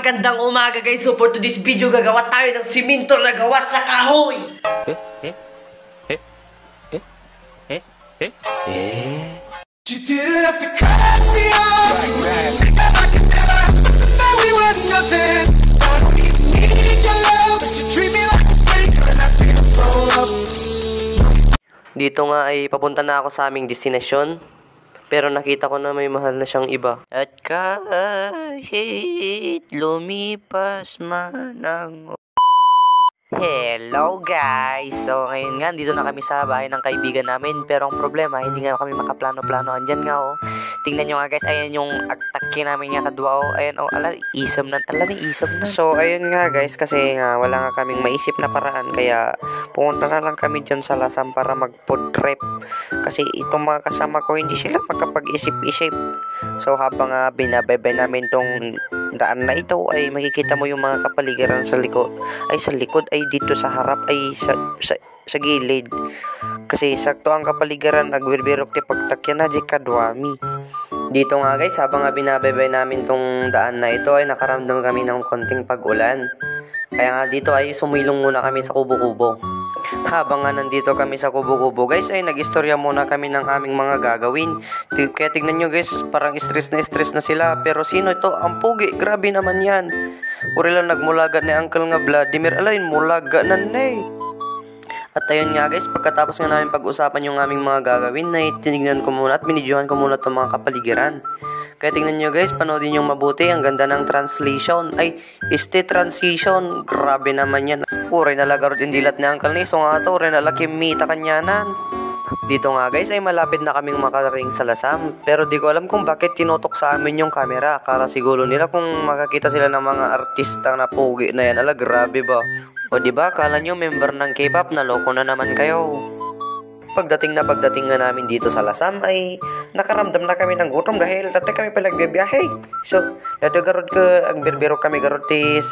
Magandang umaga guys. So for today's video, gagawa tayo ng simento na gawa sa kahoy. You didn't have to cut me off. I can never know we were nothing. I don't even need your love, but you treat me like a stranger and I feel so up. Dito nga ay papunta na ako sa aming destinasyon. Pero nakita ko na may mahal na siyang iba. At kahit lumipas man ang... Hello guys! So ngayon nga, dito na kami sa bahay ng kaibigan namin. Pero ang problema, hindi nga kami makaplano-plano. Andyan nga oh. Tingnan nyo nga guys, ayan yung agtaki namin nga kadwa oh. Ayan oh, ala, isam na. So ayun nga guys, kasi nga wala nga kaming maisip na paraan. Kaya pumunta na lang kami dyan sa Lasam para mag-food trip. Kasi itong mga kasama ko, hindi sila makapag-isip-isip. So habang binabebe namin tong daan na ito, ay makikita mo yung mga kapaligiran sa likod. Sa likod ay dito sa harap ay sa gilid. Kasi sakto ang kapaligiran agbirbirok ti pagtakyan na di kadwami. Dito nga guys, habang binabebe namin tong daan na ito ay nakaramdam kami ng konting pag-ulan. Kaya nga dito ay sumilong muna kami sa kubo-kubo. Habang nga nandito kami sa kubo-kubo guys, ay nag-istorya muna kami ng aming mga gagawin. Kaya tignan nyo guys, parang stress na sila. Pero sino ito? Ang pugi, grabe naman yan. Uri lang nagmulaga ni Uncle nga Vladimir. Alain, mulaga na eh. At ayun nga guys, pagkatapos nga namin pag-usapan yung aming mga gagawin, ay tinignan ko muna at binidyohan ko muna itong mga kapaligiran. Kaya tingnan nyo guys, panoodin nyo mabuti. Ang ganda ng translation. Transition. Grabe naman yan. Uray na lagarod indilat ni Uncle ni. So nga ito, uray na laki mita kanyanan. Dito nga guys, ay malapit na kaming makarating sa Lasam. Pero di ko alam kung bakit tinutok sa amin yung camera. Kara siguro nila kung makakita sila ng mga artista na pogi na yan. Ala, grabe ba? O diba, kala nyo member ng K-pop, naloko na naman kayo. Pagdating nga namin dito sa Lasam ay nakaramdam na kami ng gutom dahil dati kami palagbibiyahe. So, dati garod ka, ang birbiro kami garotis.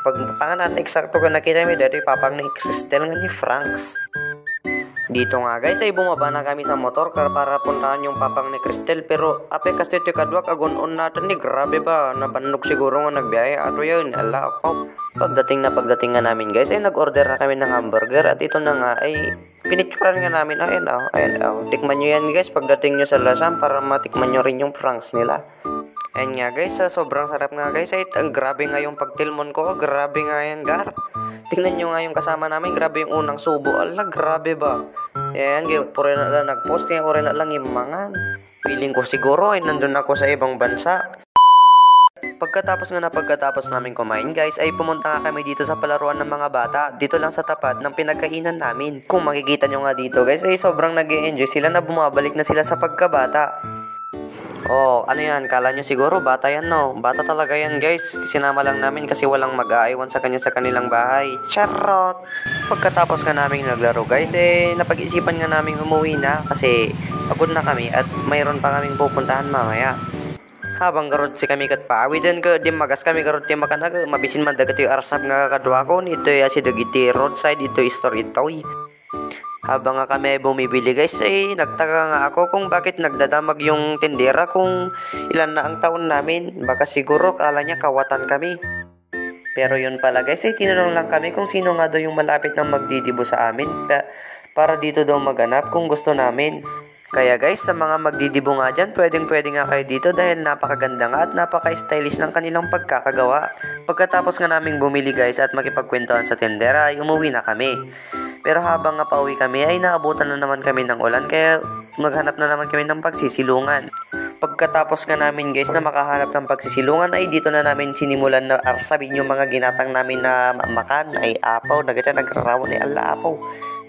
Pagpanganan, eksakto ka nakita kami dati papang ni Cristel nga ni Franks. Dito nga guys ay bumaba na kami sa motor para puntahan yung papang ni Cristel. Pero ape kas tito kadwak agon-on natin ni grabe ba. Nabannog siguro nga nagbiyahe. Ato yun, ala ako. Pagdating nga namin guys ay nag-order na kami ng hamburger. At ito na nga ay pinicturan nga namin. Ayan tikman nyo yan guys pagdating nyo sa Lasam para matikman nyo rin yung Franks nila. Ayan nga guys, sobrang sarap nga guys. Ay grabe nga yung pagtilmon ko. Grabe nga yan gar. Tingnan nyo nga yung kasama namin. Grabe yung unang subo. Ala, grabe ba? Ayan, puro na lang nag-post. Kaya puro na lang yung mga. Feeling ko siguro ay nandun ako sa ibang bansa. Pagkatapos namin kumain guys, ay pumunta nga kami dito sa palaruan ng mga bata. Dito lang sa tapat ng pinagkainan namin. Kung makikita nyo nga dito guys, ay sobrang nag-e-enjoy sila na bumabalik na sila sa pagkabata. Oh, ano yan? Kala nyo siguro bata yan no? Bata talaga yan guys. Sinama lang namin kasi walang mag-aaywan sa kanilang bahay. Charot! Pagkatapos nga namin naglaro guys, napag-isipan nga namin umuwi na kasi pagod na kami at mayroon pa kaming pupuntahan mamaya. Habang garot si kami kat paawidan ko, di magas kami garot ti makanag, mabisin man dagat yung arsap nga kakadwa ko. Ito yung si dagiti roadside, ito yung story toy. Habang nga kami bumibili guys, ay nagtaka nga ako kung bakit nagdadamag yung tindera kung ilan na ang taon namin. Baka siguro kala niya kawatan kami. Pero yun pala guys, ay tinanong lang kami kung sino nga daw yung malapit na magdidibo sa amin para dito daw maganap kung gusto namin. Kaya guys, sa mga magdidibo nga dyan, pwede nga kayo dito dahil napakaganda nga at napaka-stylish ng kanilang pagkakagawa. Pagkatapos nga naming bumili guys at makipagkwentuhan sa tindera, ay umuwi na kami. Pero habang nga pauwi kami ay naabutan na naman kami ng ulan kaya maghanap na naman kami ng pagsisilungan. Pagkatapos nga namin guys na makahanap ng pagsisilungan ay dito na namin sinimulan na arsabin yung mga ginatang namin na makan ay apaw. Dagita nagrarawon ay ala apaw.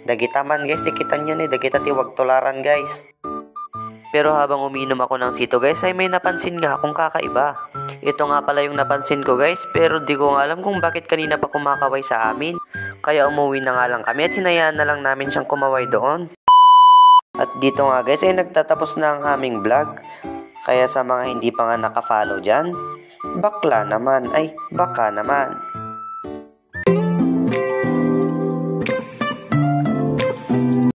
Dagita man guys, dikitan nyo dagita tiwag tularan guys. Pero habang uminom ako ng sito guys ay may napansin nga akong kakaiba. Ito nga pala yung napansin ko guys, pero di ko nga alam kung bakit kanina pa kumakaway sa amin. Kaya umuwi na nga lang kami at hinayaan na lang namin siyang kumaway doon. At dito nga guys ay nagtatapos na ang aming vlog. Kaya sa mga hindi pa nga nakafollow dyan, baka naman.